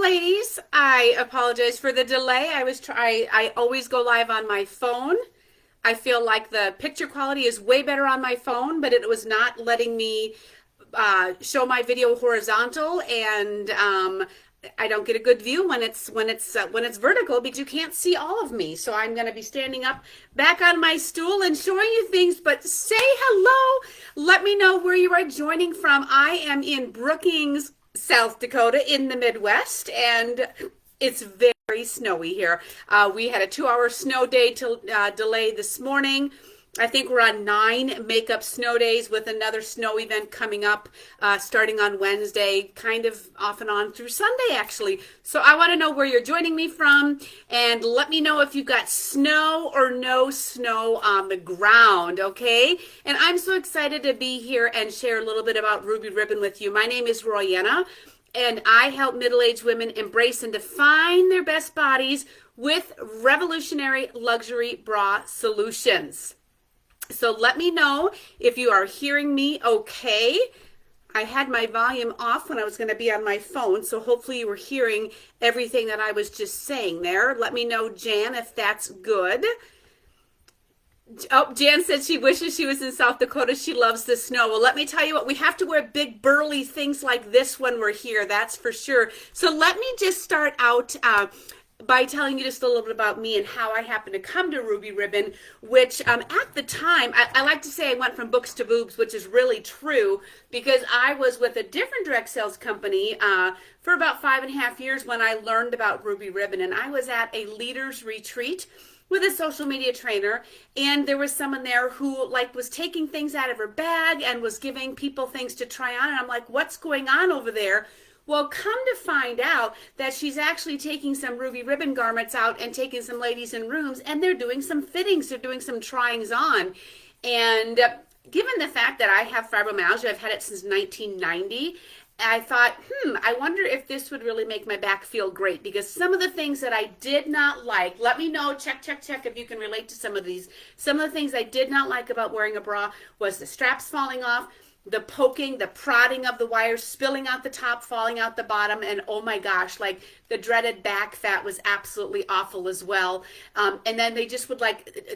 ladies. I apologize for the delay. I always go live on my phone. I feel like the picture quality is way better on my phone, but it was not letting me show my video horizontal, and I don't get a good view when it's vertical because you can't see all of me. So I'm going to be standing up back on my stool and showing you things. But say hello. Let me know where you are joining from. I am in Brookings, South Dakota, in the Midwest, and it's very snowy here. We had a 2-hour snow day delay this morning. I think we're on 9 makeup snow days with another snow event coming up starting on Wednesday, kind of off and on through Sunday, actually. So I want to know where you're joining me from, and let me know if you've got snow or no snow on the ground, okay? And I'm so excited to be here and share a little bit about Ruby Ribbon with you. My name is Royanna, and I help middle-aged women embrace and define their best bodies with revolutionary luxury bra solutions. So let me know if you are hearing me okay. I had my volume off when I was going to be on my phone, so hopefully you were hearing everything that I was just saying there. Let me know, Jan, if that's good. Oh, Jan said she wishes she was in South Dakota. She loves the snow. Well, let me tell you what, we have to wear big burly things like this when we're here, that's for sure. So let me just start out by telling you just a little bit about me and how I happened to come to Ruby Ribbon, which at the time, I like to say I went from books to boobs, which is really true, because I was with a different direct sales company for about 5.5 years when I learned about Ruby Ribbon. And I was at a leaders retreat with a social media trainer, and there was someone there who was taking things out of her bag and was giving people things to try on. And I'm like, what's going on over there? Well, come to find out that she's actually taking some Ruby Ribbon garments out and taking some ladies in rooms, and they're doing some fittings, they're doing some tryings on. And given the fact that I have fibromyalgia, I've had it since 1990, I thought, I wonder if this would really make my back feel great, because some of the things that I did not like, let me know, check if you can relate to some of these. Some of the things I did not like about wearing a bra was the straps falling off, the poking, the prodding of the wires, spilling out the top, falling out the bottom, and oh my gosh, the dreaded back fat was absolutely awful as well. And then they just would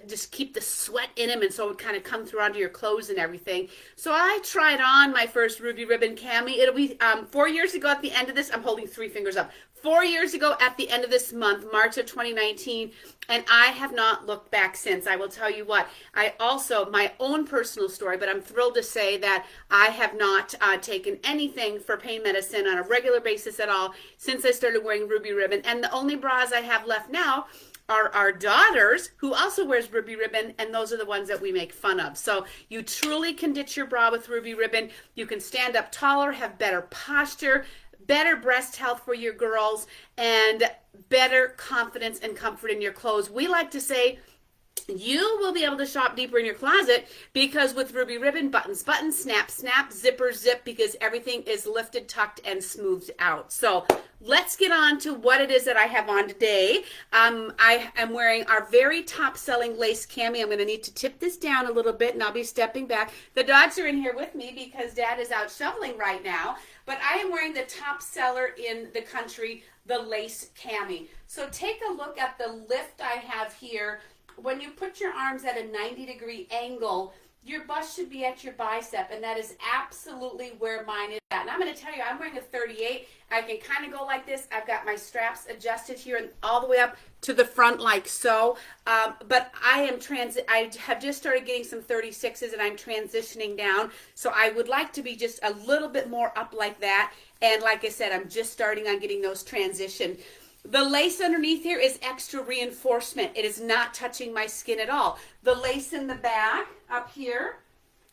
just keep the sweat in them, and so it would kind of come through onto your clothes and everything. So I tried on my first Ruby Ribbon cami. It'll be 4 years ago at the end of this. I'm holding 3 fingers up. 4 years ago at the end of this month, March of 2019, and I have not looked back since. I will tell you what, I also, my own personal story, but I'm thrilled to say that I have not taken anything for pain medicine on a regular basis at all since I started wearing Ruby Ribbon. And the only bras I have left now are our daughters, who also wears Ruby Ribbon, and those are the ones that we make fun of. So you truly can ditch your bra with Ruby Ribbon. You can stand up taller, have better posture, better breast health for your girls, and better confidence and comfort in your clothes. We like to say you will be able to shop deeper in your closet, because with Ruby Ribbon, buttons, snap, zipper, zip, because everything is lifted, tucked, and smoothed out. So let's get on to what it is that I have on today. I am wearing our very top-selling lace cami. I'm going to need to tip this down a little bit, and I'll be stepping back. The dogs are in here with me because Dad is out shoveling right now. But I am wearing the top seller in the country, the lace cami. So take a look at the lift I have here. When you put your arms at a 90-degree angle, your bust should be at your bicep, and that is absolutely where mine is at. And I'm going to tell you, I'm wearing a 38. I can kind of go like this. I've got my straps adjusted here and all the way up to the front like so. But I have just started getting some 36s, and I'm transitioning down. So I would like to be just a little bit more up like that. And like I said, I'm just starting on getting those transitioned. The lace underneath here is extra reinforcement. It is not touching my skin at all. The lace in the back up here,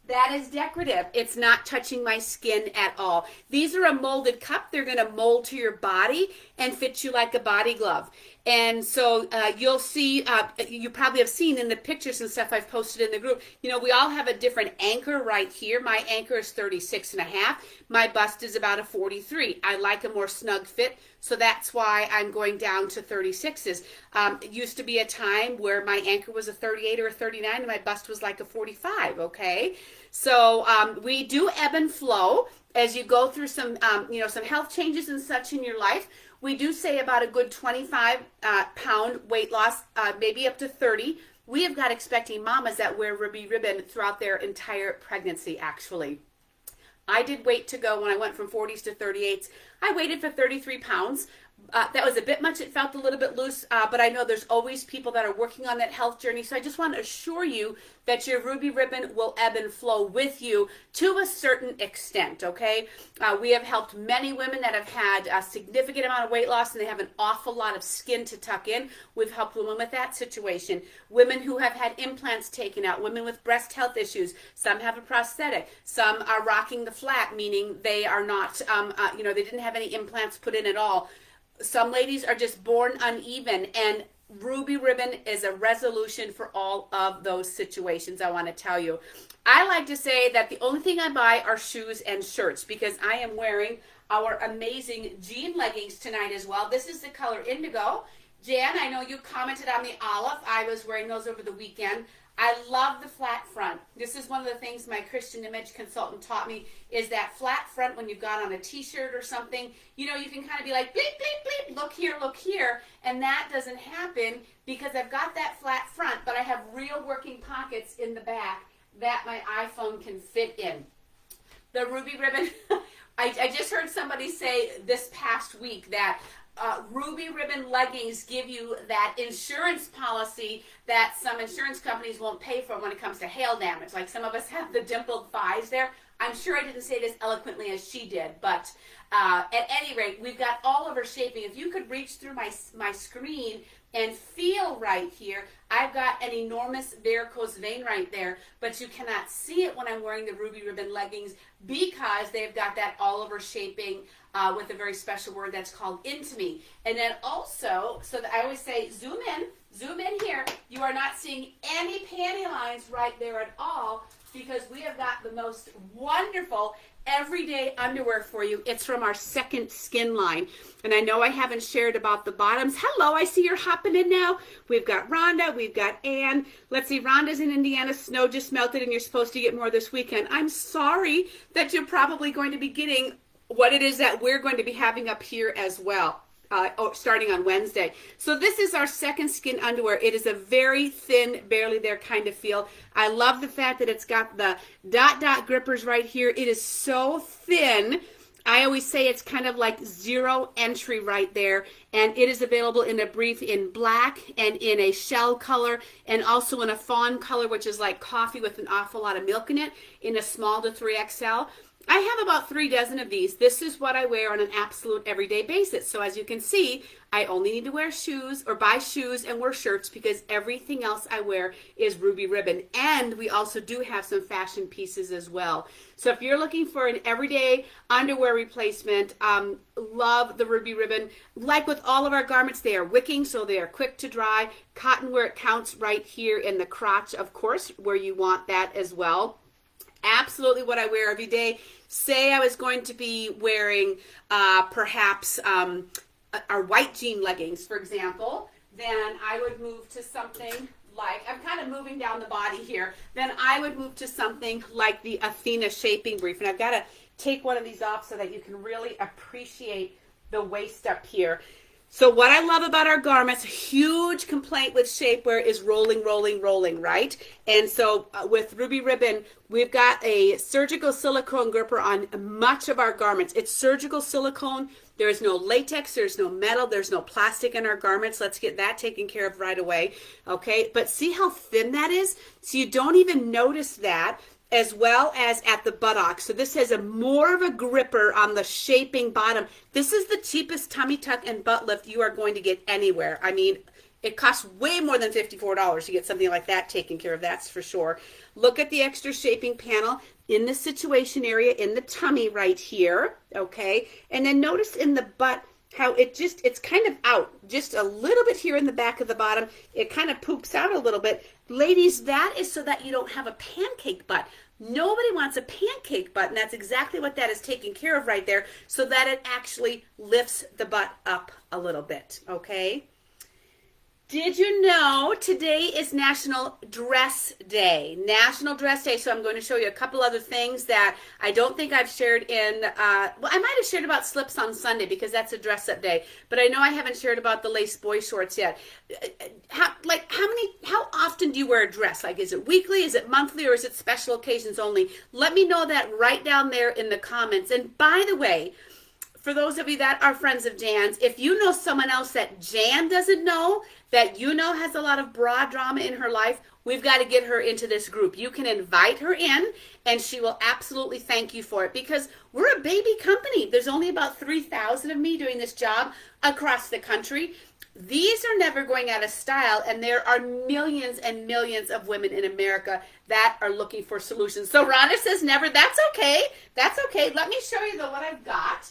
that is decorative. It's not touching my skin at all. These are a molded cup. They're going to mold to your body and fit you like a body glove. And so you'll see, you probably have seen in the pictures and stuff I've posted in the group, we all have a different anchor right here. My anchor is 36.5. My bust is about a 43. I like a more snug fit, so that's why I'm going down to 36s. It used to be a time where my anchor was a 38 or a 39 and my bust was like a 45, okay? So we do ebb and flow as you go through some, some health changes and such in your life. We do say about a good 25 pound weight loss, maybe up to 30. We have got expecting mamas that wear Ruby Ribbon throughout their entire pregnancy, actually. I did wait to go when I went from 40s to 38s. I waited for 33 pounds. That was a bit much. It felt a little bit loose, but I know there's always people that are working on that health journey. So I just want to assure you that your Ruby Ribbon will ebb and flow with you to a certain extent, okay? We have helped many women that have had a significant amount of weight loss and they have an awful lot of skin to tuck in. We've helped women with that situation. Women who have had implants taken out, women with breast health issues. Some have a prosthetic. Some are rocking the flat, meaning they are not, they didn't have any implants put in at all. Some ladies are just born uneven, and Ruby Ribbon is a resolution for all of those situations, I want to tell you. I like to say that the only thing I buy are shoes and shirts because I am wearing our amazing jean leggings tonight as well. This is the color indigo. Jan, I know you commented on the olive. I was wearing those over the weekend. I love the flat front. This is one of the things my Christian image consultant taught me is that flat front when you've got on a t-shirt or something, you can kind of be like, bleep, bleep, bleep, look here. And that doesn't happen because I've got that flat front, but I have real working pockets in the back that my iPhone can fit in. The Ruby Ribbon, I just heard somebody say this past week that Ruby Ribbon leggings give you that insurance policy that some insurance companies won't pay for when it comes to hail damage. Like some of us have the dimpled thighs there. I'm sure I didn't say it as eloquently as she did, but at any rate, we've got all of her shaping. If you could reach through my screen and feel right here, I've got an enormous varicose vein right there, but you cannot see it when I'm wearing the Ruby Ribbon leggings because they've got that all over shaping with a very special word that's called Intime. And then also, so that I always say, zoom in here. You are not seeing any panty lines right there at all because we have got the most wonderful everyday underwear for you. It's from our Second Skin line. And I know I haven't shared about the bottoms. Hello, I see you're hopping in now. We've got Rhonda, we've got Ann. Let's see, Rhonda's in Indiana. Snow just melted and you're supposed to get more this weekend. I'm sorry that you're probably going to be getting what it is that we're going to be having up here as well. Starting on Wednesday. So this is our Second Skin underwear. It is a very thin, barely there kind of feel. I love the fact that it's got the dot grippers right here. It is so thin. I always say it's kind of like zero entry right there. And it is available in a brief in black and in a shell color and also in a fawn color, which is like coffee with an awful lot of milk in it, in a small to 3XL. I have about 3 dozen of these. This is what I wear on an absolute everyday basis. So as you can see, I only need to wear shoes or buy shoes and wear shirts because everything else I wear is Ruby Ribbon. And we also do have some fashion pieces as well. So if you're looking for an everyday underwear replacement, love the Ruby Ribbon. Like with all of our garments, they are wicking, so they are quick to dry. Cotton where it counts right here in the crotch, of course, where you want that as well. Absolutely what I wear every day. Say I was going to be wearing perhaps our white jean leggings, for example, then I would move to something like, I'm kind of moving down the body here, then I would move to something like the Athena shaping brief. And I've got to take one of these off so that you can really appreciate the waist up here. So what I love about our garments, huge complaint with shapewear is rolling, right? And so with Ruby Ribbon, we've got a surgical silicone gripper on much of our garments. It's surgical silicone. There is no latex, there's no metal, there's no plastic in our garments. Let's get that taken care of right away, okay? But see how thin that is? So you don't even notice that, as well as at the buttocks. So this has a more of a gripper on the shaping bottom. This is the cheapest tummy tuck and butt lift you are going to get anywhere. I mean, it costs way more than $54 to get something like that taken care of, that's for sure. Look at the extra shaping panel in the situation area in the tummy right here, okay? And then notice in the butt how it's kind of out just a little bit here in the back of the bottom. It kind of poops out a little bit. Ladies, that is so that you don't have a pancake butt. Nobody wants a pancake butt, and that's exactly what that is taking care of right there, so that it actually lifts the butt up a little bit, okay? Did you know today is National Dress Day? National Dress Day. So I'm going to show you a couple other things that I don't think I've shared in. Well, I might have shared about slips on Sunday because that's a dress-up day. But I know I haven't shared about the lace boy shorts yet. How often do you wear a dress? Like, is it weekly? Is it monthly? Or is it special occasions only? Let me know that right down there in the comments. And by the way, for those of you that are friends of Jan's, if you know someone else that Jan doesn't know, that you know has a lot of bra drama in her life, we've got to get her into this group. You can invite her in, and she will absolutely thank you for it because we're a baby company. There's only about 3,000 of me doing this job across the country. These are never going out of style, and there are millions and millions of women in America that are looking for solutions. So Rhonda says never. That's okay. That's okay. Let me show you what I've got.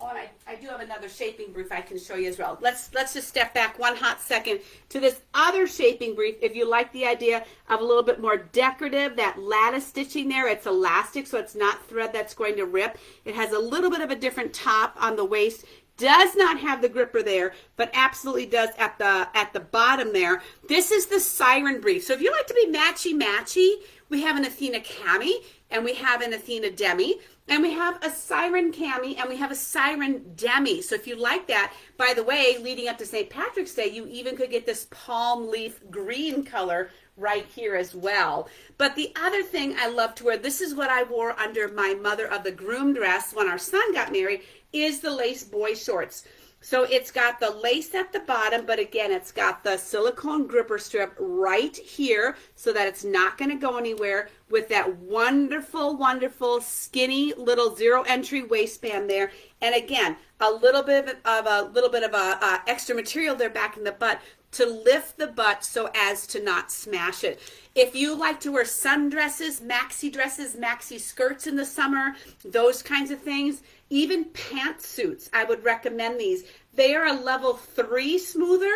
Oh, and I do have another shaping brief I can show you as well. Let's just step back one hot second to this other shaping brief. If you like the idea of a little bit more decorative, that lattice stitching there, it's elastic, so it's not thread that's going to rip. It has a little bit of a different top on the waist. Does not have the gripper there, but absolutely does at the bottom there. This is the Siren brief. So if you like to be matchy-matchy, we have an Athena cami, and we have an Athena demi, and we have a Siren cami, and we have a Siren demi. So if you like that, by the way, leading up to St. Patrick's Day, you even could get this palm leaf green color right here as well. But the other thing I love to wear, this is what I wore under my mother of the groom dress when our son got married, is the lace boy shorts. So it's got the lace at the bottom, but again, it's got the silicone gripper strip right here so that it's not going to go anywhere, with that wonderful, wonderful skinny little zero entry waistband there. And again, a little bit of a extra material there back in the butt to lift the butt so as to not smash it. If you like to wear sundresses, maxi skirts in the summer, those kinds of things, even pantsuits, I would recommend these. They are a level 3 smoother.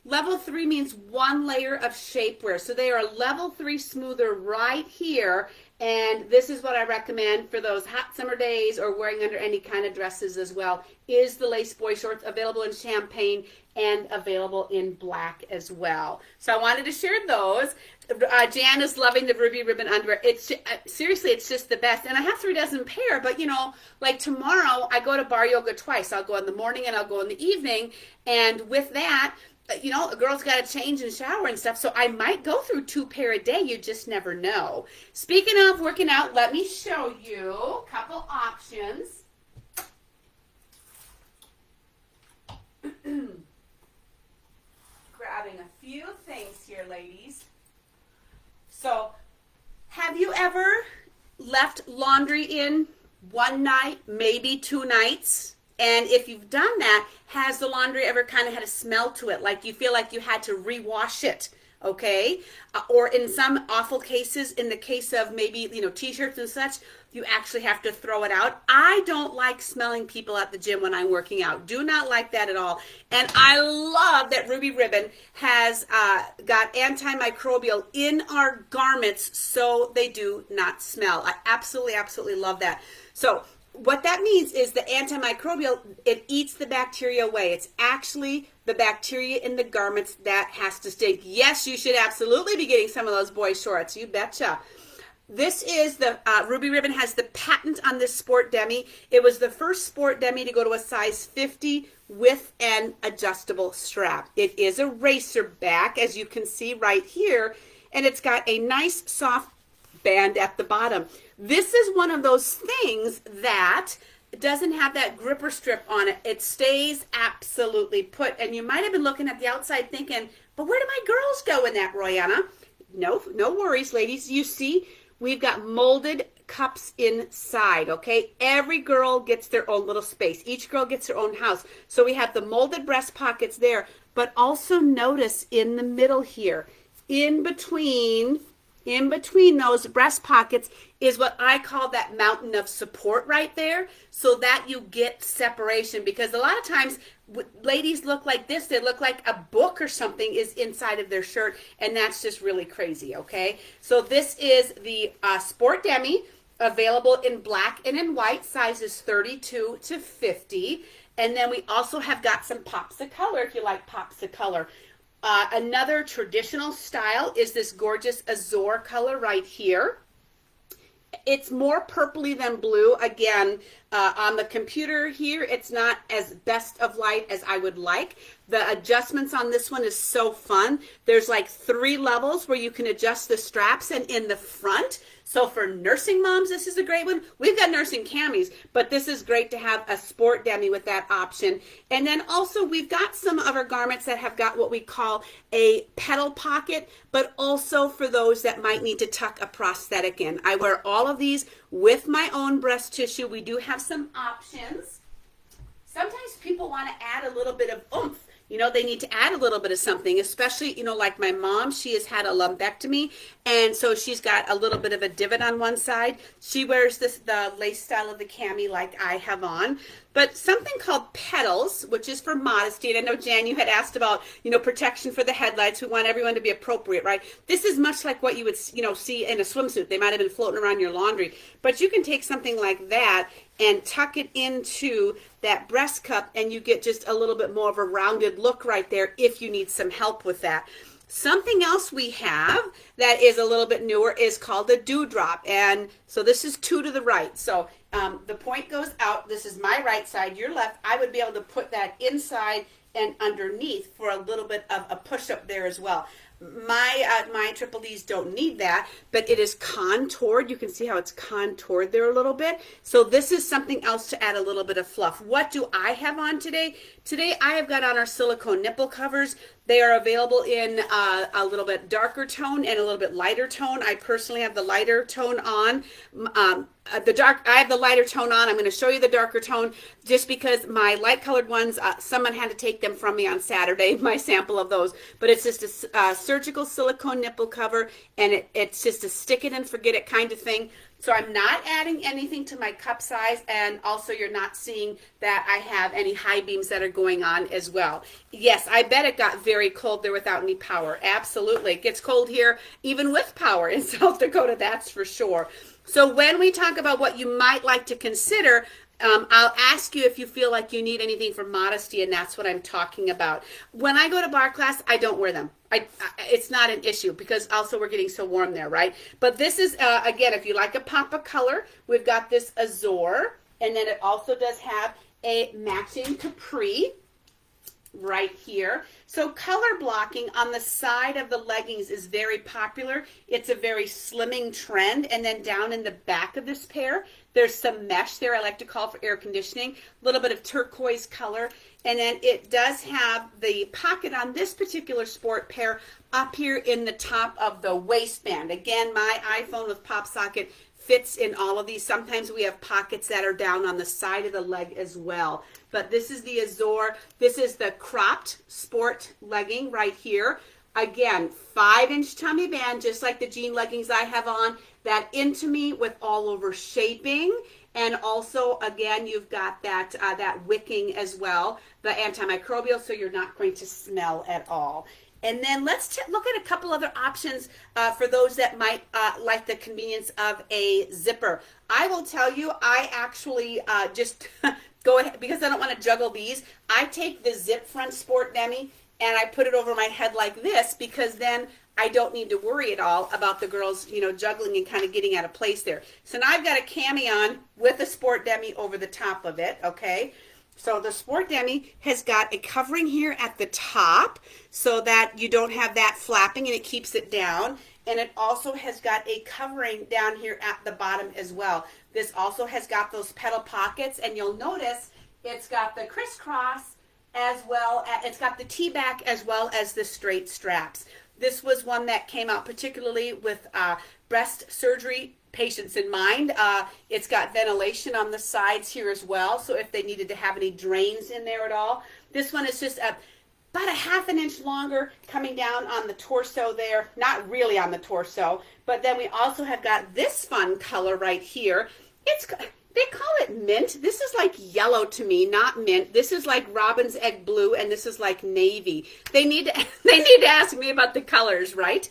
Level 3 means one layer of shapewear. So they are a level 3 smoother right here. And this is what I recommend for those hot summer days or wearing under any kind of dresses as well, is the lace boy shorts, available in champagne and available in black as well. So I wanted to share those. Jan is loving the ruby ribbon underwear. It's seriously, it's just the best. And I have 3 dozen pair, but you know, like tomorrow I go to bar yoga twice. I'll go in the morning and I'll go in the evening. And with that, you know, a girl's got to change and shower and stuff, so I might go through 2 pair a day. You just never know. Speaking of working out, let me show you a couple options. Grabbing a few things here, ladies. So, have you ever left laundry in one night, maybe 2 nights? And if you've done that, has the laundry ever kind of had a smell to it? Like you feel like you had to rewash it, okay? Or in some awful cases, in the case of maybe, you know, t-shirts and such, you actually have to throw it out. I don't like smelling people at the gym when I'm working out. Do not like that at all. And I love that Ruby Ribbon has got antimicrobial in our garments so they do not smell. I absolutely, absolutely love that. So what that means is the antimicrobial, it eats the bacteria away. It's actually the bacteria in the garments that has to stink. Yes, you should absolutely be getting some of those boy shorts. You betcha. This is the, Ruby Ribbon has the patent on this sport demi. It was the first sport demi to go to a size 50 with an adjustable strap. It is a racer back, as you can see right here, and it's got a nice soft band at the bottom. This is one of those things that doesn't have that gripper strip on it. It stays absolutely put. And you might have been looking at the outside thinking, but where do my girls go in that, Royanna? No worries, ladies. You see, we've got molded cups inside, okay? Every girl gets their own little space. Each girl gets her own house. So we have the molded breast pockets there, but also notice in the middle here, in between those breast pockets is what I call that mountain of support right there, so that you get separation. Because a lot of times ladies look like this. They look like a book or something is inside of their shirt, and that's just really crazy, okay? So this is the sport demi. available in black and in white, sizes 32 to 50. And then we also have got some pops of color if you like pops of color. Another traditional style is this gorgeous azure color right here. It's more purpley than blue. Again, on the computer here, it's not as best of light as I would like. The adjustments on this one is so fun. There's like 3 levels where you can adjust the straps, and in the front. So for nursing moms, this is a great one. We've got nursing camis, but this is great to have a sport demi with that option. And then also we've got some of our garments that have got what we call a pedal pocket, but also for those that might need to tuck a prosthetic in. I wear all of these with my own breast tissue. We do have some options. Sometimes people want to add a little bit of oomph. You know, they need to add a little bit of something, especially, you know, like my mom, she has had a lumpectomy, and so she's got a little bit of a divot on one side. She wears the lace style of the cami like I have on. But something called pedals, which is for modesty, and I know, Jan, you had asked about, you know, protection for the headlights. We want everyone to be appropriate, right? This is much like what you would, you know, see in a swimsuit. They might have been floating around your laundry. But you can take something like that and tuck it into that breast cup, and you get just a little bit more of a rounded look right there if you need some help with that. Something else we have that is a little bit newer is called a dewdrop. And so this is 2 to the right. So the point goes out. This is my right side, your left. I would be able to put that inside and underneath for a little bit of a push-up there as well. My triple Ds don't need that, but it is contoured. You can see how it's contoured there a little bit. So this is something else to add a little bit of fluff. What do I have on today? Today I have got on our silicone nipple covers. They are available in a little bit darker tone and a little bit lighter tone. I personally have the lighter tone on. I have the lighter tone on. I'm going to show you the darker tone just because my light colored ones, someone had to take them from me on Saturday, my sample of those. But it's just a surgical silicone nipple cover, and it's just a stick it and forget it kind of thing. So I'm not adding anything to my cup size, and also you're not seeing that I have any high beams that are going on as well. Yes, I bet it got very cold there without any power. Absolutely. It gets cold here even with power in South Dakota, that's for sure. So when we talk about what you might like to consider, I'll ask you if you feel like you need anything for modesty, and that's what I'm talking about. When I go to bar class, I don't wear them. It's not an issue because also we're getting so warm there, right? But this is, again, if you like a pop of color, we've got this azure, and then it also does have a matching capri right here. So color blocking on the side of the leggings is very popular. It's a very slimming trend. And then down in the back of this pair, there's some mesh there I like to call for air conditioning, a little bit of turquoise color. And then it does have the pocket on this particular sport pair up here in the top of the waistband. Again, my iPhone with pop socket fits in all of these. Sometimes we have pockets that are down on the side of the leg as well. But this is the azure. This is the cropped sport legging right here. Again, 5-inch tummy band, just like the jean leggings I have on. That into me with all over shaping. And also, again, you've got that wicking as well, the antimicrobial, so you're not going to smell at all. And then let's look at a couple other options for those that might like the convenience of a zipper. I will tell you, I actually just go ahead, because I don't want to juggle these, I take the zip front sport demi and I put it over my head like this, because then I don't need to worry at all about the girls, you know, juggling and kind of getting out of place there. So now I've got a cami on with a sport demi over the top of it, okay? So the sport demi has got a covering here at the top so that you don't have that flapping and it keeps it down. And it also has got a covering down here at the bottom as well. This also has got those pedal pockets, and you'll notice it's got the crisscross as well. It's got the T-back as well as the straight straps. This was one that came out particularly with breast surgery patients in mind. It's got ventilation on the sides here as well, so if they needed to have any drains in there at all. This one is just about a 1/2 inch longer, coming down on the torso there. Not really on the torso, but then we also have got this fun color right here. they call it mint. This is like yellow to me, not mint. This is like robin's egg blue, and this is like navy. They need to they need to ask me about the colors, right?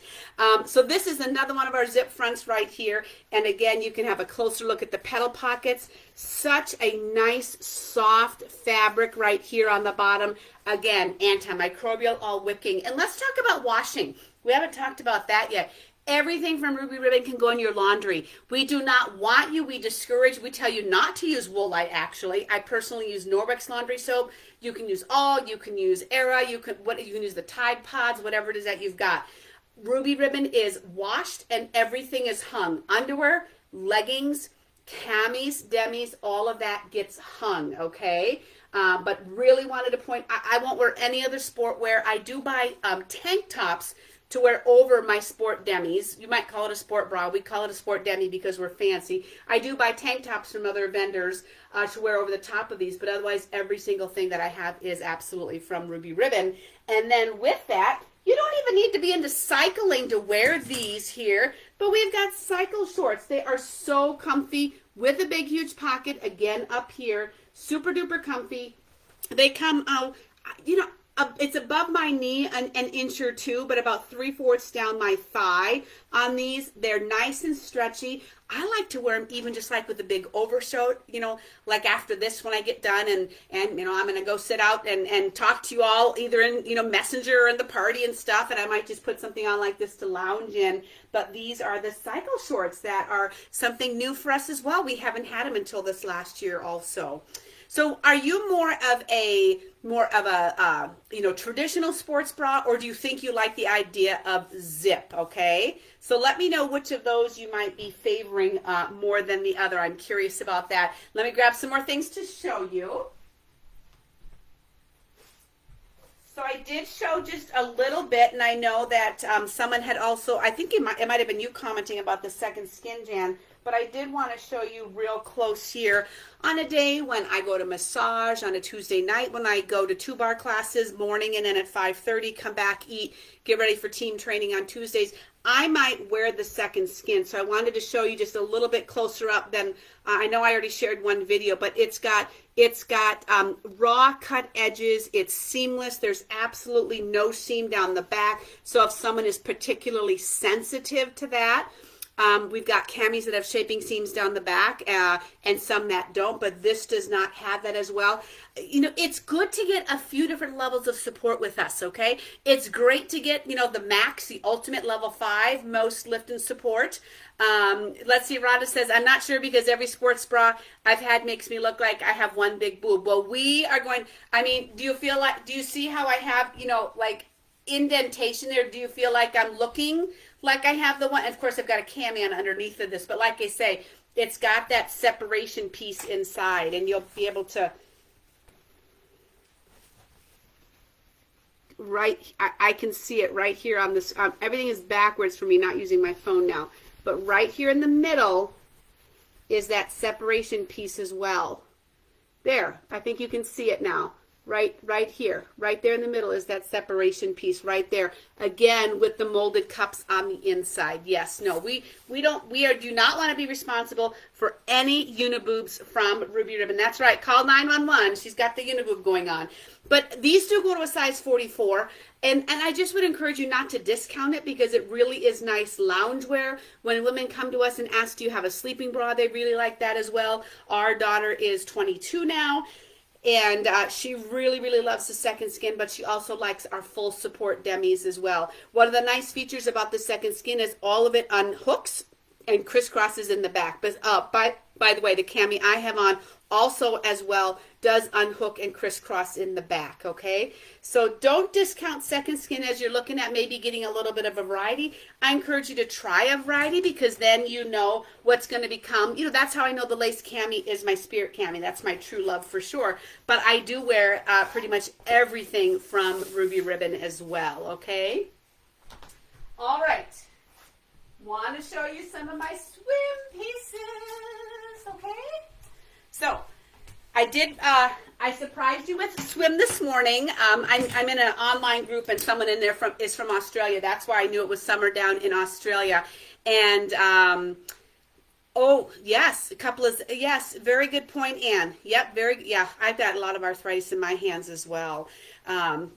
So this is another one of our zip fronts right here. And again, you can have a closer look at the petal pockets. Such a nice, soft fabric right here on the bottom. Again, antimicrobial, all wicking. And let's talk about washing. We haven't talked about that yet. Everything from Ruby Ribbon can go in your laundry. We do not want you, we discourage, we tell you not to use Woolite actually. I personally use Norwex laundry soap. You can use All, you can use Era, you can use the Tide Pods, whatever it is that you've got. Ruby Ribbon is washed and everything is hung. Underwear, leggings, camis, demis, all of that gets hung, okay? But really wanted to point, I won't wear any other sport wear. I do buy tank tops to wear over my sport demis. You might call it a sport bra. We call it a sport demi because we're fancy. I do buy tank tops from other vendors to wear over the top of these, but otherwise every single thing that I have is absolutely from Ruby Ribbon. And then with that, you don't even need to be into cycling to wear these here, but we've got cycle shorts. They are so comfy with a big, huge pocket, again, up here. Super duper comfy. They come out, it's above my knee an inch or two, but about 3/4 down my thigh on these. They're nice and stretchy. I like to wear them even just like with a big overshirt, like after this when I get done and I'm going to go sit out and talk to you all either in, Messenger or in the party and stuff, and I might just put something on like this to lounge in. But these are the cycle shorts that are something new for us as well. We haven't had them until this last year also. So are you more of a traditional sports bra, or do you think you like the idea of zip? Okay, so let me know which of those you might be favoring more than the other. I'm curious about that. Let me grab some more things to show you. So I did show just a little bit, and I know that someone had also, I think it might have been you commenting about the second skin, Jan, but I did want to show you real close here on a day when I go to massage, on a Tuesday night when I go to 2 bar classes, morning and then at 5:30, come back, eat, get ready for team training on Tuesdays. I might wear the second skin. So I wanted to show you just a little bit closer up than, I know I already shared one video, but it's got raw cut edges. It's seamless. There's absolutely no seam down the back. So if someone is particularly sensitive to that, we've got camis that have shaping seams down the back and some that don't, but this does not have that as well. It's good to get a few different levels of support with us, okay? It's great to get, the max, the ultimate level 5, most lift and support. Let's see, Rhonda says, I'm not sure because every sports bra I've had makes me look like I have one big boob. Well, we are going, do you see how I have, like indentation there? Do you feel like I'm looking like I have the one? Of course, I've got a cami on underneath of this, but like I say, it's got that separation piece inside, and you'll be able to, I can see it right here on this. Everything is backwards for me, not using my phone now, but right here in the middle is that separation piece as well. There, I think you can see it now. Right here, right there in the middle is that separation piece right there. Again, with the molded cups on the inside. Yes, no, we do not want to be responsible for any uniboobs from Ruby Ribbon. That's right, call 911. She's got the uniboob going on. But these do go to a size 44, and I just would encourage you not to discount it because it really is nice loungewear. When women come to us and ask, do you have a sleeping bra? They really like that as well. Our daughter is 22 now. And she really, really loves the second skin, but she also likes our full support demis as well. One of the nice features about the second skin is all of it unhooks and crisscrosses in the back. But by the way, the cami I have on also as well does unhook and crisscross in the back, okay? So don't discount second skin as you're looking at maybe getting a little bit of a variety. I encourage you to try a variety because then you know what's going to become, that's how I know the lace cami is my spirit cami. That's my true love for sure. But I do wear pretty much everything from Ruby Ribbon as well, okay? All right. Want to show you some of my swim pieces, okay? So, I surprised you with swim this morning. I'm in an online group and someone in there is from Australia. That's why I knew it was summer down in Australia. And Oh, yes, a couple of, yes, very good point, Anne. Yep, very, yeah, I've got a lot of arthritis in my hands as well.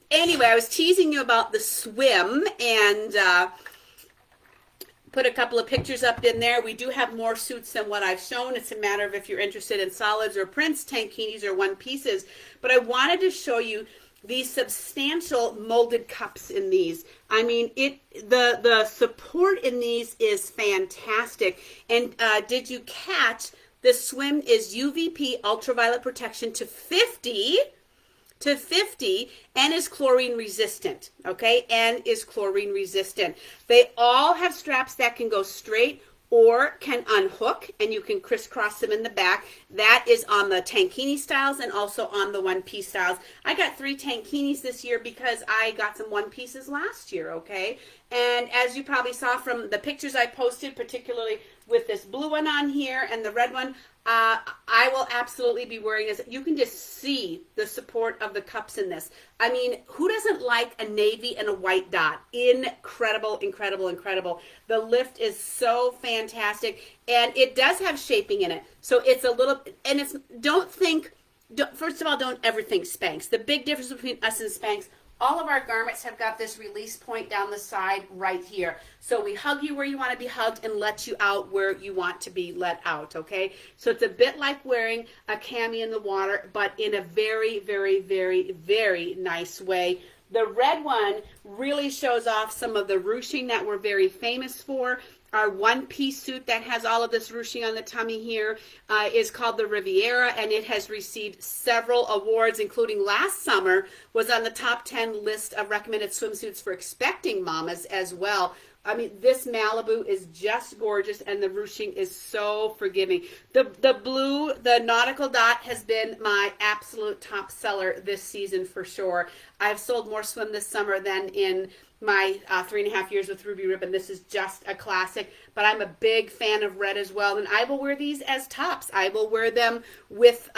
Anyway, I was teasing you about the swim and put a couple of pictures up in there. We do have more suits than what I've shown. It's a matter of if you're interested in solids or prints, tankinis or one pieces. But I wanted to show you these substantial molded cups in these. I mean, the support in these is fantastic. And did you catch the swim is UVP ultraviolet protection to 50 and is chlorine resistant, okay? And is chlorine resistant. They all have straps that can go straight or can unhook, and you can crisscross them in the back. That is on the tankini styles and also on the one-piece styles. I got 3 tankinis this year because I got some one-pieces last year, okay? And as you probably saw from the pictures I posted, particularly with this blue one on here and the red one, I will absolutely be wearing this. You can just see the support of the cups in this. I mean, who doesn't like a navy and a white dot? Incredible, incredible, incredible. The lift is so fantastic, and it does have shaping in it. So it's a little, and it's, first of all, don't ever think Spanx. The big difference between us and Spanx, all of our garments have got this release point down the side right here. So we hug you where you want to be hugged and let you out where you want to be let out, okay? So it's a bit like wearing a cami in the water, but in a very, very, very, very nice way. The red one really shows off some of the ruching that we're very famous for. Our one-piece suit that has all of this ruching on the tummy here is called the Riviera, and it has received several awards, including last summer was on the top 10 list of recommended swimsuits for expecting mamas as well. I mean, this Malibu is just gorgeous, and the ruching is so forgiving. The blue, the nautical dot, has been my absolute top seller this season for sure. I've sold more swim this summer than in my 3.5 years with Ruby Ribbon. This is just a classic, but I'm a big fan of red as well, and I will wear these as tops. I will wear them with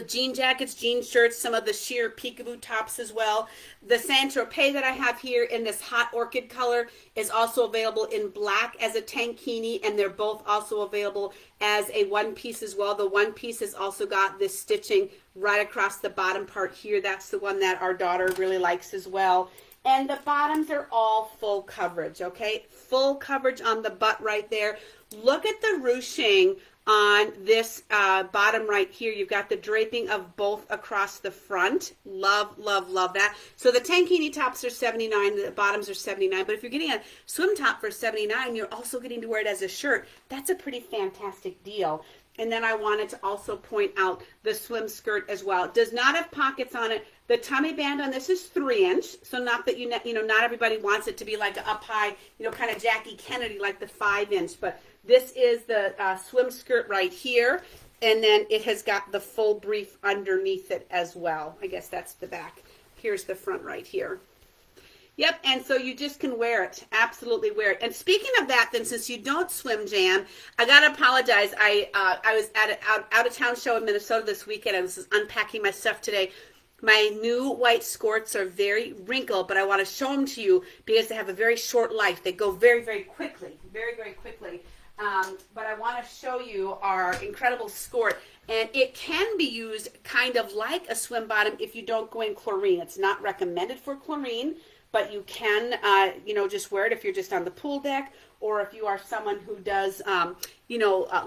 jean jackets, jean shirts, some of the sheer peekaboo tops as well. The Saint-Tropez that I have here in this hot orchid color is also available in black as a tankini, and they're both also available as a one piece as well. The one piece has also got this stitching right across the bottom part here. That's the one that our daughter really likes as well. And the bottoms are all full coverage, okay? Full coverage on the butt right there. Look at the ruching on this bottom right here. You've got the draping of both across the front. Love, love, love that. So the tankini tops are $79, the bottoms are $79. But if you're getting a swim top for $79, you're also getting to wear it as a shirt. That's a pretty fantastic deal. And then I wanted to also point out the swim skirt as well. It does not have pockets on it. The tummy band on this is 3-inch, so not that not everybody wants it to be like up high, kind of Jackie Kennedy like the 5-inch. But this is the swim skirt right here, and then it has got the full brief underneath it as well. I guess that's the back. Here's the front right here. Yep, and so you just can wear it. Absolutely wear it. And speaking of that, then, since you don't swim, Jan, I got to apologize. I was at an out-of-town show in Minnesota this weekend. I was unpacking my stuff today. My new white skirts are very wrinkled, but I want to show them to you because they have a very short life. They go very, very quickly, very, very quickly. But I want to show you our incredible skirt. And it can be used kind of like a swim bottom if you don't go in chlorine. It's not recommended for chlorine, but you can, just wear it if you're just on the pool deck, or if you are someone who does,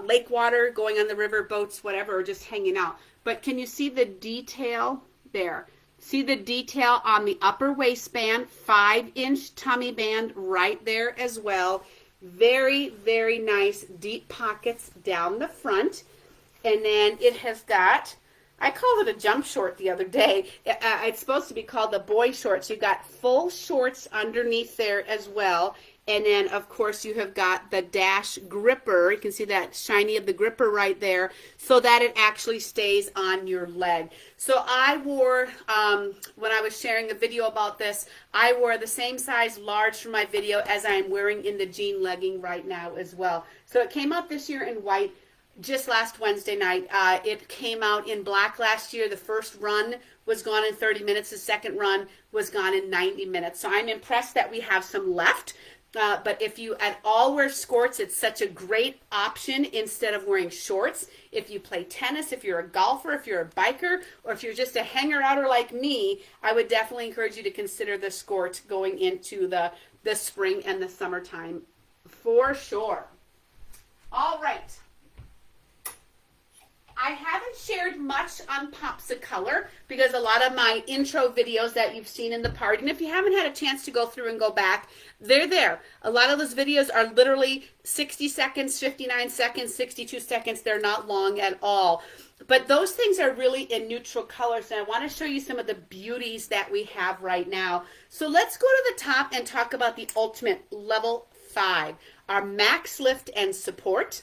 lake water, going on the river, boats, whatever, or just hanging out. But can you see the detail there? See the detail on the upper waistband, 5-inch tummy band right there as well. Very, very nice deep pockets down the front. And then it has got, I called it a jump short the other day. It's supposed to be called the boy shorts. You've got full shorts underneath there as well. And then, of course, you have got the dash gripper. You can see that shiny of the gripper right there so that it actually stays on your leg. So I wore, when I was sharing a video about this, I wore the same size large for my video as I am wearing in the jean legging right now as well. So it came out this year in white just last Wednesday night. It came out in black last year. The first run was gone in 30 minutes. The second run was gone in 90 minutes. So I'm impressed that we have some left. But if you at all wear skirts, it's such a great option instead of wearing shorts. If you play tennis, if you're a golfer, if you're a biker, or if you're just a hanger-outer like me, I would definitely encourage you to consider the skirt going into the spring and the summertime for sure. All right. I haven't shared much on pops of color because a lot of my intro videos that you've seen in the party, and if you haven't had a chance to go through and go back, they're there. A lot of those videos are literally 60 seconds, 59 seconds, 62 seconds. They're not long at all. But those things are really in neutral colors, and I want to show you some of the beauties that we have right now. So let's go to the top and talk about the Ultimate Level 5, our Max Lift and Support.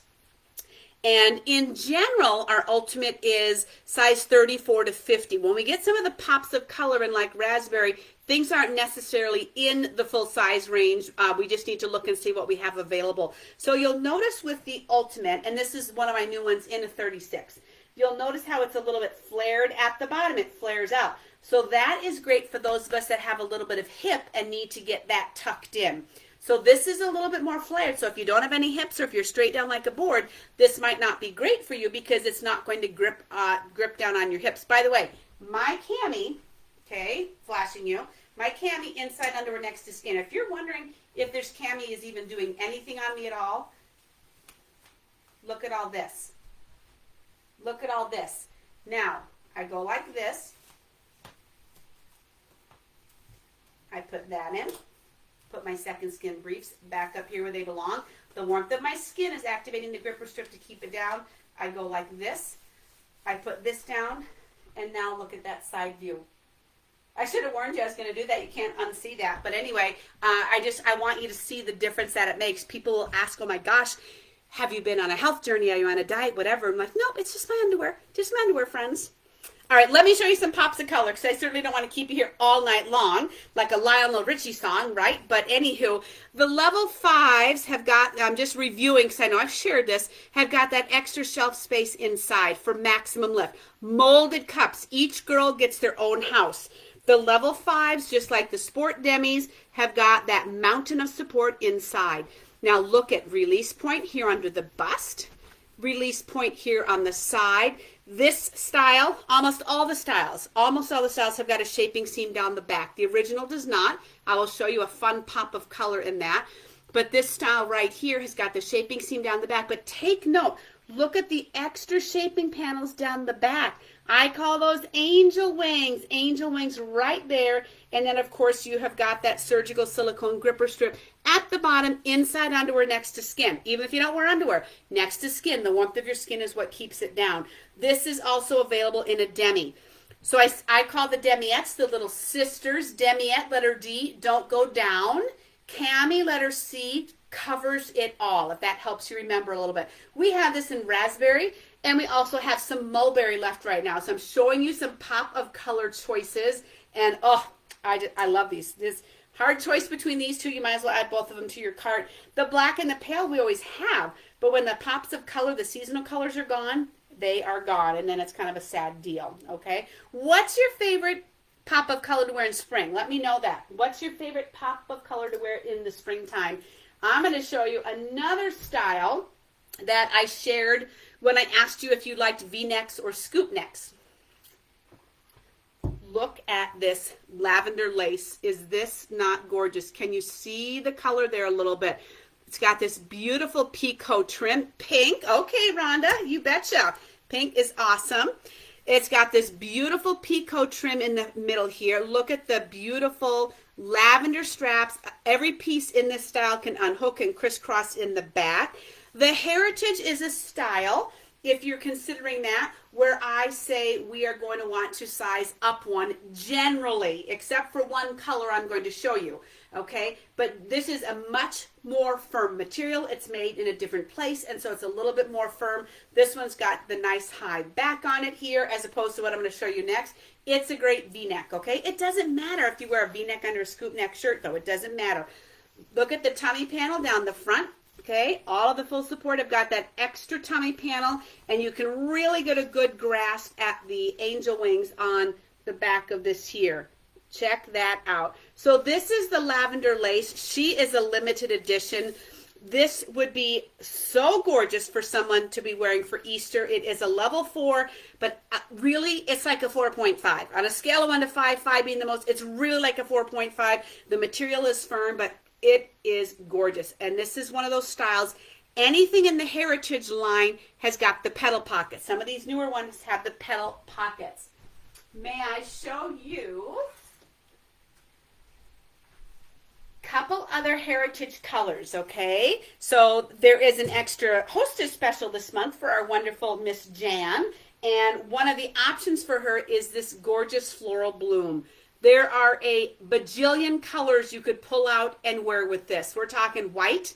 And in general, our Ultimate is size 34 to 50. When we get some of the pops of color in like raspberry, things aren't necessarily in the full size range. We just need to look and see what we have available. So you'll notice with the Ultimate, and this is one of my new ones in a 36, you'll notice how it's a little bit flared at the bottom. It flares out. So that is great for those of us that have a little bit of hip and need to get that tucked in. So this is a little bit more flared. So if you don't have any hips or if you're straight down like a board, this might not be great for you because it's not going to grip down on your hips. By the way, my cami, okay, flashing you, my cami inside underwear next to skin. If you're wondering if this cami is even doing anything on me at all, look at all this. Look at all this. Now, I go like this. I put that in. Put my second skin briefs back up here where they belong. The warmth of my skin is activating the gripper strip to keep it down. I go like this. I put this down, and now look at that side view. I should have warned you I was going to do that. You can't unsee that. But anyway, I want you to see the difference that it makes. People will ask, oh my gosh, have you been on a health journey? Are you on a diet? Whatever. I'm like, nope, it's just my underwear. Just my underwear, friends. All right, let me show you some pops of color because I certainly don't want to keep you here all night long like a Lionel Richie song, right? But anywho, the level 5s have got, I'm just reviewing because I know I've shared this, have got that extra shelf space inside for maximum lift. Molded cups. Each girl gets their own house. The level 5s, just like the Sport Demis, have got that mountain of support inside. Now look at release point here under the bust. Release point here on the side. This style, almost all the styles have got a shaping seam down the back. The original does not. I will show you a fun pop of color in that. But this style right here has got the shaping seam down the back. But take note, look at the extra shaping panels down the back. I call those angel wings right there. And then, of course, you have got that surgical silicone gripper strip at the bottom, inside underwear next to skin. Even if you don't wear underwear, next to skin, the warmth of your skin is what keeps it down. This is also available in a demi. So I call the demiettes the little sisters. Demiette, letter D, don't go down. Cami, letter C, covers it all, if that helps you remember a little bit. We have this in raspberry, and we also have some mulberry left right now. So I'm showing you some pop of color choices, and oh, I love these. This hard choice between these two, you might as well add both of them to your cart. The black and the pale we always have, but when the pops of color, the seasonal colors are gone, they are gone, and then it's kind of a sad deal, okay? What's your favorite pop of color to wear in spring? Let me know that. What's your favorite pop of color to wear in the springtime? I'm going to show you another style that I shared when I asked you if you liked V-necks or scoop necks. Look at this lavender lace. Is this not gorgeous? Can you see the color there a little bit? It's got this beautiful picot trim. Pink. Okay, Rhonda, you betcha. Pink is awesome. It's got this beautiful picot trim in the middle here. Look at the beautiful lavender straps. Every piece in this style can unhook and crisscross in the back. The Heritage is a style, if you're considering that, where I say we are going to want to size up one generally, except for one color I'm going to show you, okay? But this is a much more firm material. It's made in a different place, and so it's a little bit more firm. This one's got the nice high back on it here, as opposed to what I'm going to show you next. It's a great V-neck, okay? It doesn't matter if you wear a V-neck under a scoop neck shirt, though. It doesn't matter. Look at the tummy panel down the front. Okay, all of the full support have got that extra tummy panel, and you can really get a good grasp at the angel wings on the back of this here. Check that out. So this is the lavender lace. She is a limited edition. This would be so gorgeous for someone to be wearing for Easter. It is a level 4, but really it's like a 4.5. On a scale of 1 to 5, 5 being the most, it's really like a 4.5. The material is firm, but it is gorgeous. And this is one of those styles. Anything in the Heritage line has got the petal pockets. Some of these newer ones have the petal pockets. May I show you a couple other Heritage colors, okay? So there is an extra hostess special this month for our wonderful Miss Jan. And one of the options for her is this gorgeous floral bloom. There are a bajillion colors you could pull out and wear with this. We're talking white,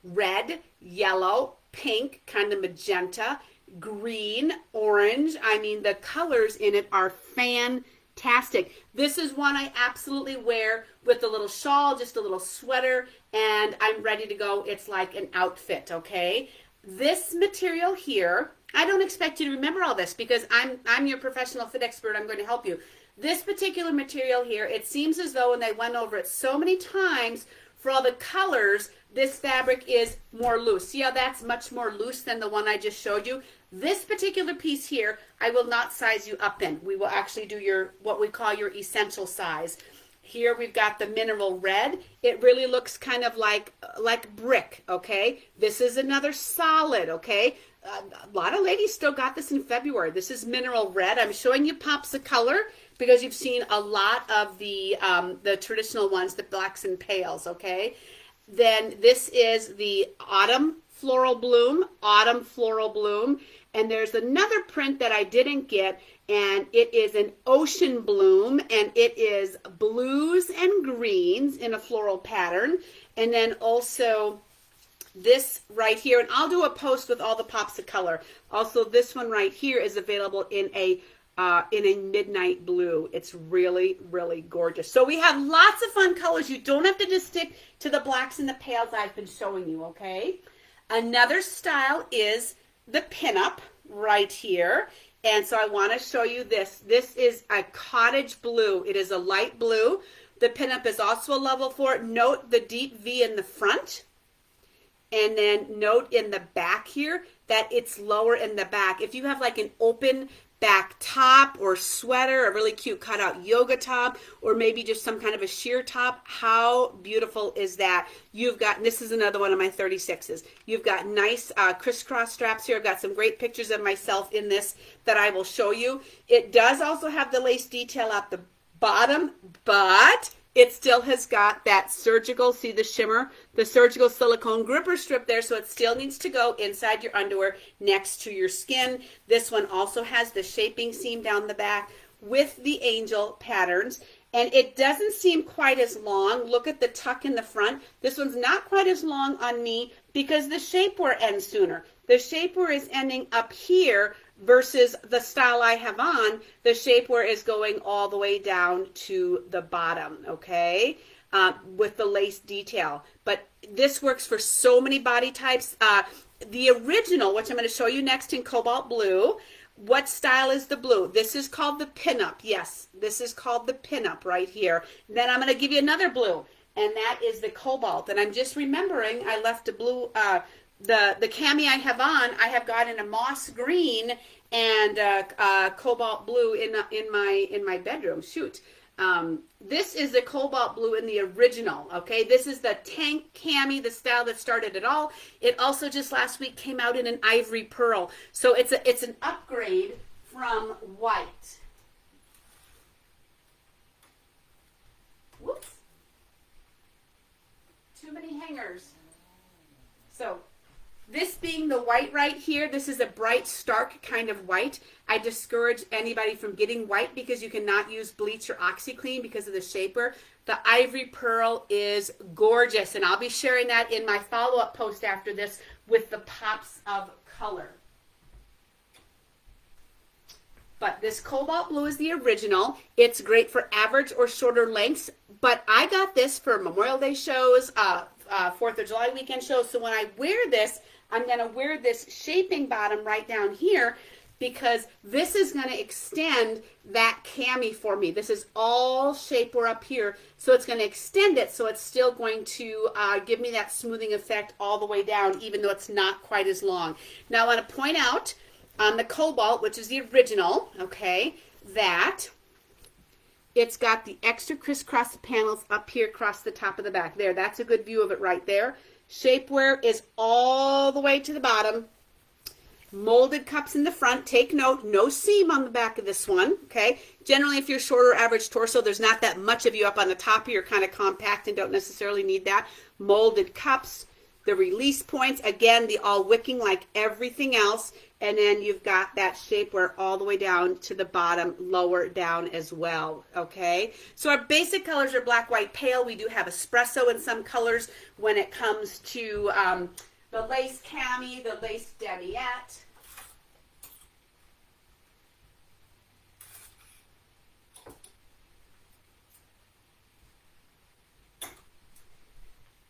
red, yellow, pink, kind of magenta, green, orange. I mean, the colors in it are fantastic. This is one I absolutely wear with a little shawl, just a little sweater, and I'm ready to go. It's like an outfit, okay? This material here, I don't expect you to remember all this because I'm your professional fit expert. I'm going to help you. This particular material here, it seems as though when they went over it so many times, for all the colors, this fabric is more loose. See how that's much more loose than the one I just showed you? This particular piece here, I will not size you up in. We will actually do your what we call your essential size. Here we've got the mineral red. It really looks kind of like brick, okay? This is another solid, okay? A lot of ladies still got this in February. This is mineral red. I'm showing you pops of color because you've seen a lot of the traditional ones, the blacks and pales, okay? Then this is the autumn floral bloom, and there's another print that I didn't get, and it is an ocean bloom, and it is blues and greens in a floral pattern, and then also this right here, and I'll do a post with all the pops of color. Also, this one right here is available in a midnight blue. It's really, really gorgeous. So we have lots of fun colors. You don't have to just stick to the blacks and the pales I've been showing you, okay? Another style is the pinup right here. And so I want to show you this. This is a cottage blue. It is a light blue. The pinup is also a level 4. Note the deep V in the front. And then note in the back here that it's lower in the back. If you have like an open back top or sweater, a really cute cutout yoga top, or maybe just some kind of a sheer top, how beautiful is that? You've got, this is another one of my 36s. You've got nice crisscross straps here. I've got some great pictures of myself in this that I will show you. It does also have the lace detail at the bottom, but it still has got that surgical, see the shimmer, the surgical silicone gripper strip there, so it still needs to go inside your underwear next to your skin. This one also has the shaping seam down the back with the angel patterns, and it doesn't seem quite as long. Look at the tuck in the front. This one's not quite as long on me because the shapewear ends sooner. The shapewear is ending up here versus the style I have on, the shapewear is going all the way down to the bottom, okay, with the lace detail. But this works for so many body types. The original, which I'm going to show you next in cobalt blue, what style is the blue? This is called the pinup. Yes, this is called the pinup right here. Then I'm going to give you another blue, and that is the cobalt. And I'm just remembering I left a blue, the cami I have on, I have got in a moss green and cobalt blue in my bedroom. Shoot. This is the cobalt blue in the original, okay? This is the tank cami, the style that started it all. It also just last week came out in an ivory pearl. So it's an upgrade from white. Whoops. Too many hangers. So this being the white right here, this is a bright, stark kind of white. I discourage anybody from getting white because you cannot use bleach or OxiClean because of the shaper. The ivory pearl is gorgeous, and I'll be sharing that in my follow-up post after this with the pops of color. But this cobalt blue is the original. It's great for average or shorter lengths, but I got this for Memorial Day shows, 4th of July weekend shows, so when I wear this, I'm going to wear this shaping bottom right down here because this is going to extend that cami for me. This is all shapewear up here, so it's going to extend it, so it's still going to give me that smoothing effect all the way down, even though it's not quite as long. Now I want to point out on the Cobalt, which is the original, okay, that it's got the extra crisscross panels up here across the top of the back. There, that's a good view of it right there. Shapewear is all the way to the bottom. Molded cups in the front. Take note, no seam on the back of this one, okay? Generally, if you're shorter average torso, there's not that much of you up on the top. You're kind of compact and don't necessarily need that. Molded cups, the release points, again, the all wicking like everything else. And then you've got that shapewear all the way down to the bottom, lower down as well, okay? So our basic colors are black, white, pale. We do have espresso in some colors when it comes to the lace cami, the lace demiette.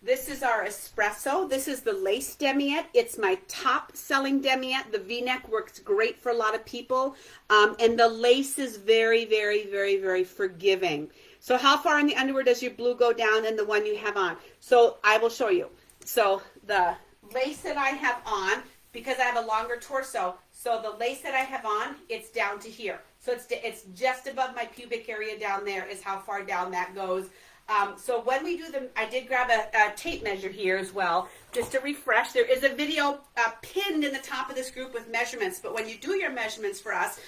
This is our espresso. This is the lace demiette. It's my top selling demiette. The V-neck works great for a lot of people. And the lace is very, very, very, very forgiving. So how far in the underwear does your blue go down in the one you have on? So I will show you. So the lace that I have on, because I have a longer torso, so the lace that I have on, it's down to here. So it's just above my pubic area down there is how far down that goes. So when we do them, I did grab a tape measure here as well, just to refresh. There is a video pinned in the top of this group with measurements, but when you do your measurements for us,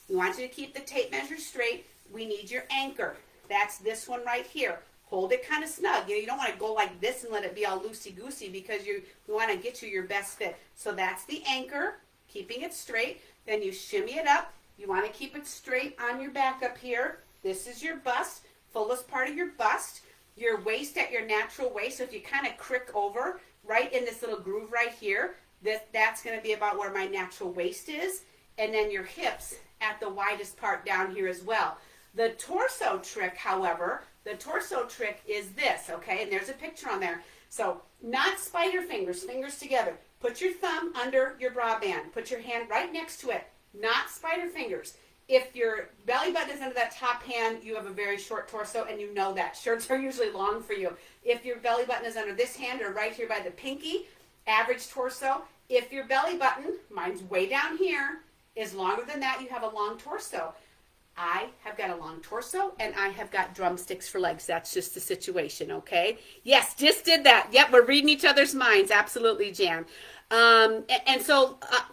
we want you to keep the tape measure straight. We need your anchor. That's this one right here. Hold it kind of snug. You don't want to go like this and let it be all loosey-goosey because we want to get you your best fit. So that's the anchor, keeping it straight. Then you shimmy it up. You want to keep it straight on your back up here. This is your bust. Fullest part of your bust, your waist at your natural waist. So if you kind of crick over right in this little groove right here, that's going to be about where my natural waist is. And then your hips at the widest part down here as well. The torso trick, however, the torso trick is this, okay? And there's a picture on there. So not spider fingers, fingers together. Put your thumb under your bra band. Put your hand right next to it. Not spider fingers. If your belly button is under that top hand, you have a very short torso, and you know that. Shirts are usually long for you. If your belly button is under this hand or right here by the pinky, average torso. If your belly button, mine's way down here, is longer than that, you have a long torso. I have got a long torso, and I have got drumsticks for legs. That's just the situation, okay? Yes, just did that. Yep, we're reading each other's minds. Absolutely, Jan.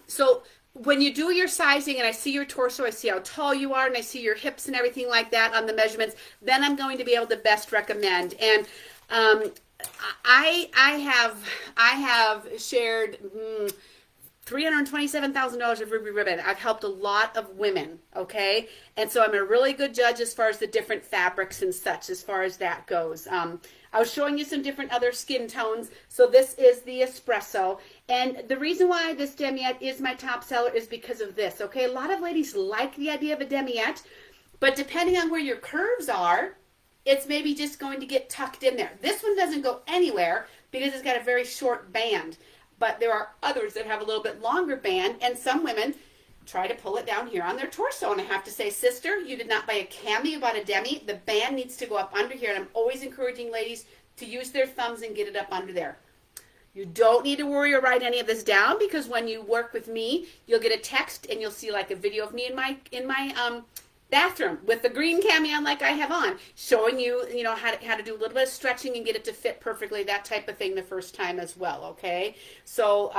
So when you do your sizing and I see your torso, I see how tall you are, and I see your hips and everything like that on the measurements, then I'm going to be able to best recommend. And I have shared $327,000 of Ruby Ribbon. I've helped a lot of women, okay? And so I'm a really good judge as far as the different fabrics and such, as far as that goes. I was showing you some different other skin tones. So this is the espresso. And the reason why this demiette is my top seller is because of this, okay? A lot of ladies like the idea of a demiette, but depending on where your curves are, it's maybe just going to get tucked in there. This one doesn't go anywhere because it's got a very short band. But there are others that have a little bit longer band, and some women try to pull it down here on their torso. And I have to say, sister, you did not buy a cami, you bought a demi. The band needs to go up under here, and I'm always encouraging ladies to use their thumbs and get it up under there. You don't need to worry or write any of this down, because when you work with me, you'll get a text and you'll see like a video of me in my bathroom with the green cami on like I have on, showing you, how to do a little bit of stretching and get it to fit perfectly, that type of thing the first time as well, okay? So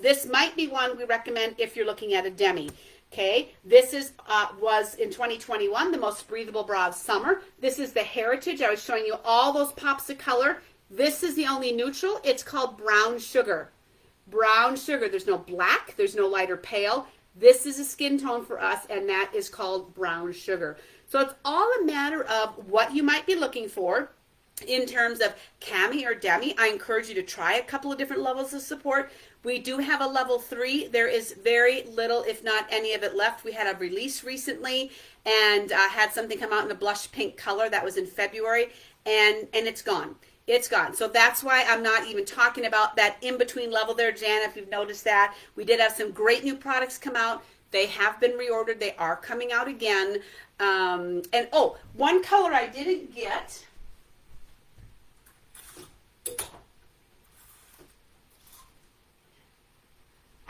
this might be one we recommend if you're looking at a demi, okay? This was in 2021 the most breathable bra of summer. This is the Heritage. I was showing you all those pops of color. This is the only neutral. It's called Brown Sugar. Brown Sugar. There's no black. There's no light or pale. This is a skin tone for us, and that is called Brown Sugar. So it's all a matter of what you might be looking for in terms of cami or demi. I encourage you to try a couple of different levels of support. We do have a level 3. There is very little, if not any of it left. We had a release recently and had something come out in a blush pink color. That was in February, and it's gone. It's gone. So that's why I'm not even talking about that in-between level there, Jan, if you've noticed that. We did have some great new products come out. They have been reordered. They are coming out again. And oh, one color I didn't get.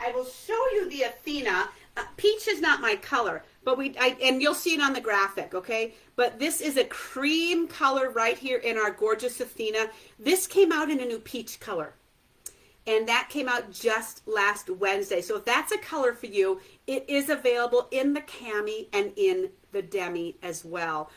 I will show you the Athena. Peach is not my color, but and you'll see it on the graphic, okay? But this is a cream color right here in our gorgeous Athena. This came out in a new peach color, and that came out just last Wednesday. So if that's a color for you, it is available in the cami and in the demi as well.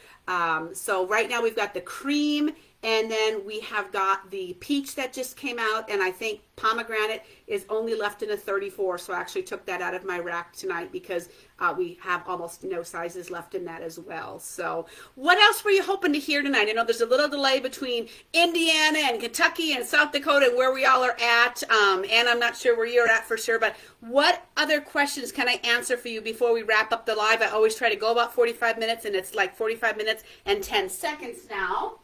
So right now we've got the cream, and then we have got the peach that just came out, and I think pomegranate is only left in a 34, so I actually took that out of my rack tonight because we have almost no sizes left in that as well. So what else were you hoping to hear tonight? I know there's a little delay between Indiana and Kentucky and South Dakota and where we all are at, and I'm not sure where you're at for sure, but what other questions can I answer for you before we wrap up the live? I always try to go about 45 minutes, and it's like 45 minutes and 10 seconds now.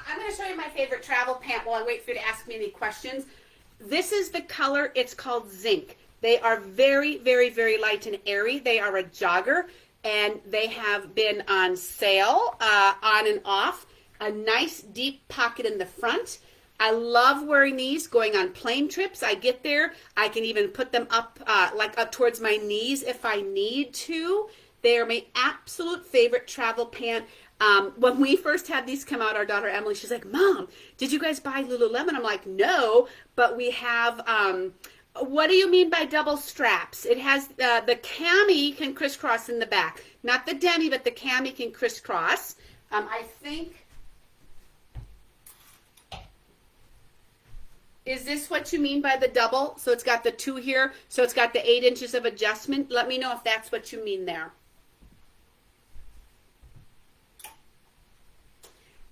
I'm going to show you my favorite travel pant while I wait for you to ask me any questions. This is the color. It's called Zinc. They are very, very, very light and airy. They are a jogger, and they have been on sale on and off. A nice deep pocket in the front. I love wearing these going on plane trips. I get there. I can even put them up like up towards my knees if I need to. They are my absolute favorite travel pant. When we first had these come out, our daughter Emily, she's like, Mom, did you guys buy Lululemon? I'm like, no, but we have, what do you mean by double straps? It has, the cami can crisscross in the back. Not the demi, but the cami can crisscross. I think, is this what you mean by the double? So it's got the 2 here, so it's got the 8 inches of adjustment. Let me know if that's what you mean there.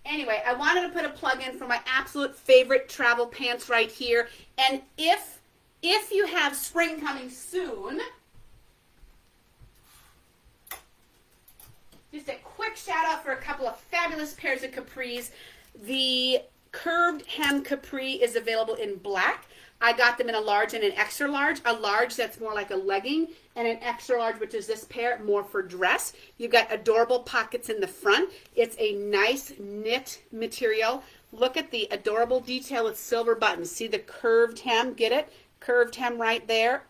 Anyway, I wanted to put a plug in for my absolute favorite travel pants right here. And if you have spring coming soon, just a quick shout out for a couple of fabulous pairs of capris. The curved hem capri is available in black. I got them in a large and an extra large. A large that's more like a legging, and an extra large, which is this pair, more for dress. You've got adorable pockets in the front. It's a nice knit material. Look at the adorable detail with silver buttons. See the curved hem? Get it? Curved hem right there.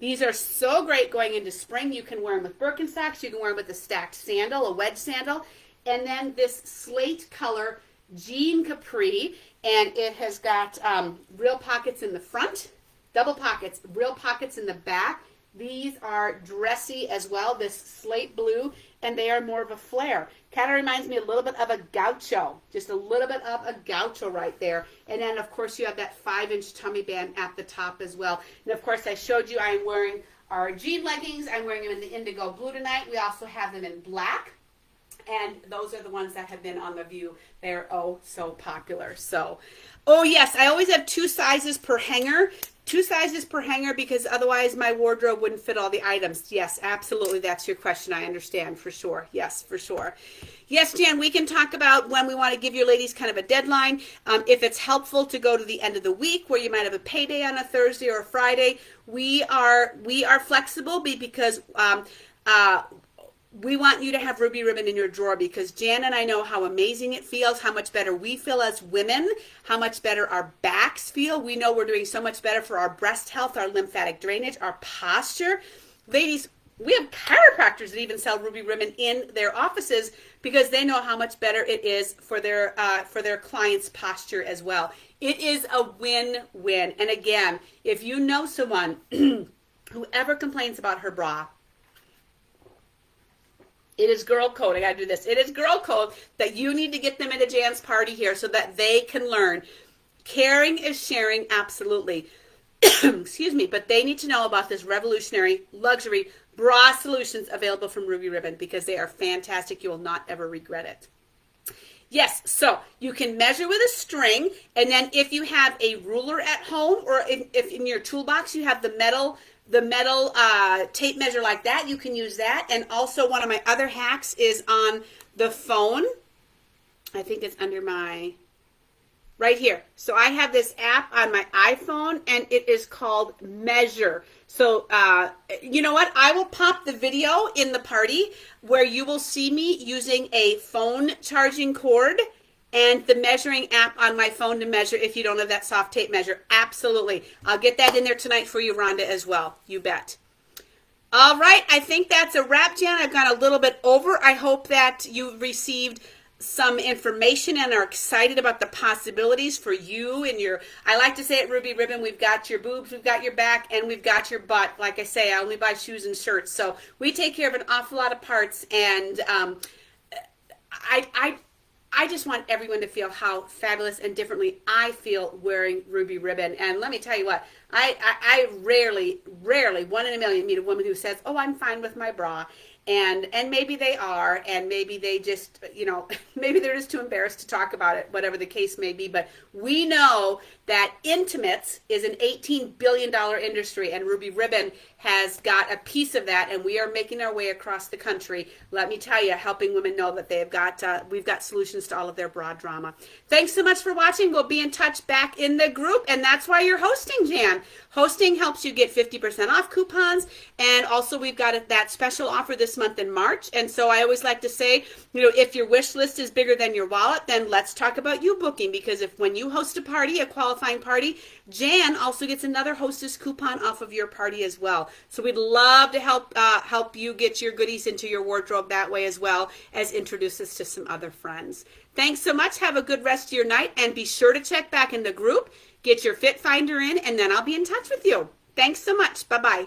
These are so great going into spring. You can wear them with Birkenstocks. You can wear them with a stacked sandal, a wedge sandal. And then this slate color jean capri, and it has got real pockets in the front, double pockets, real pockets in the back. These are dressy as well, this slate blue, and they are more of a flare. Kind of reminds me a little bit of a gaucho, just a little bit of a gaucho right there. And then, of course, you have that 5-inch tummy band at the top as well. And, of course, I showed you I'm wearing our jean leggings. I'm wearing them in the indigo blue tonight. We also have them in black. And those are the ones that have been on the view. They're oh so popular. So, oh yes, I always have 2 sizes per hanger. 2 sizes per hanger because otherwise my wardrobe wouldn't fit all the items. Yes, absolutely. That's your question. I understand for sure. Yes, for sure. Yes, Jan, we can talk about when we want to give your ladies kind of a deadline. If it's helpful to go to the end of the week where you might have a payday on a Thursday or a Friday, we are flexible because we want you to have ruby ribbon in your drawer because Jan and I know how amazing it feels, how much better we feel as women, how much better our backs feel. We know we're doing so much better for our breast health, our lymphatic drainage, our posture. Ladies, we have chiropractors that even sell ruby ribbon in their offices because they know how much better it is for their clients' posture as well. It is a win-win. And again, if you know someone who ever complains about her bra, it is girl code. I got to do this. It is girl code that you need to get them at a Jan's party here so that they can learn. Caring is sharing, absolutely. Excuse me, but they need to know about this revolutionary luxury bra solutions available from Ruby Ribbon because they are fantastic. You will not ever regret it. Yes, so you can measure with a string, and then if you have a ruler at home or if in your toolbox you have the metal tape measure like that, you can use that. And also one of my other hacks is on the phone. I think it's under my right here. So I have this app on my iPhone, and it is called Measure. So you know what? I will pop the video in the party where you will see me using a phone charging cord and the measuring app on my phone to measure if you don't have that soft tape measure. Absolutely. I'll get that in there tonight for you, Rhonda, as well. You bet. All right, I think that's a wrap, Jan. I've gone a little bit over. I hope that you've received some information and are excited about the possibilities for you and your, I like to say at Ruby Ribbon, we've got your boobs, we've got your back, and we've got your butt. Like I say, I only buy shoes and shirts. So we take care of an awful lot of parts, and I just want everyone to feel how fabulous and differently I feel wearing Ruby Ribbon. And let me tell you what, I rarely, 1 in a million meet a woman who says, oh, I'm fine with my bra. And maybe they are, and maybe they just, you know, maybe they're just too embarrassed to talk about it, whatever the case may be. But we know that intimates is an $18 billion industry, and Ruby Ribbon has got a piece of that, and we are making our way across the country. Let me tell you, helping women know that they have got, we've got solutions to all of their bra drama. Thanks so much for watching. We'll be in touch back in the group, and that's why you're hosting, Jan. Hosting helps you get 50% off coupons, and also we've got that special offer this month in March. And so I always like to say, you know, if your wish list is bigger than your wallet, then let's talk about you booking, because if when you host a party, a qualifying party, Jan also gets another hostess coupon off of your party as well. So we'd love to help you get your goodies into your wardrobe that way, as well as introduce us to some other friends. Thanks so much. Have a good rest of your night, and be sure to check back in the group, get your Fit Finder in, and then I'll be in touch with you. Thanks so much. Bye-bye.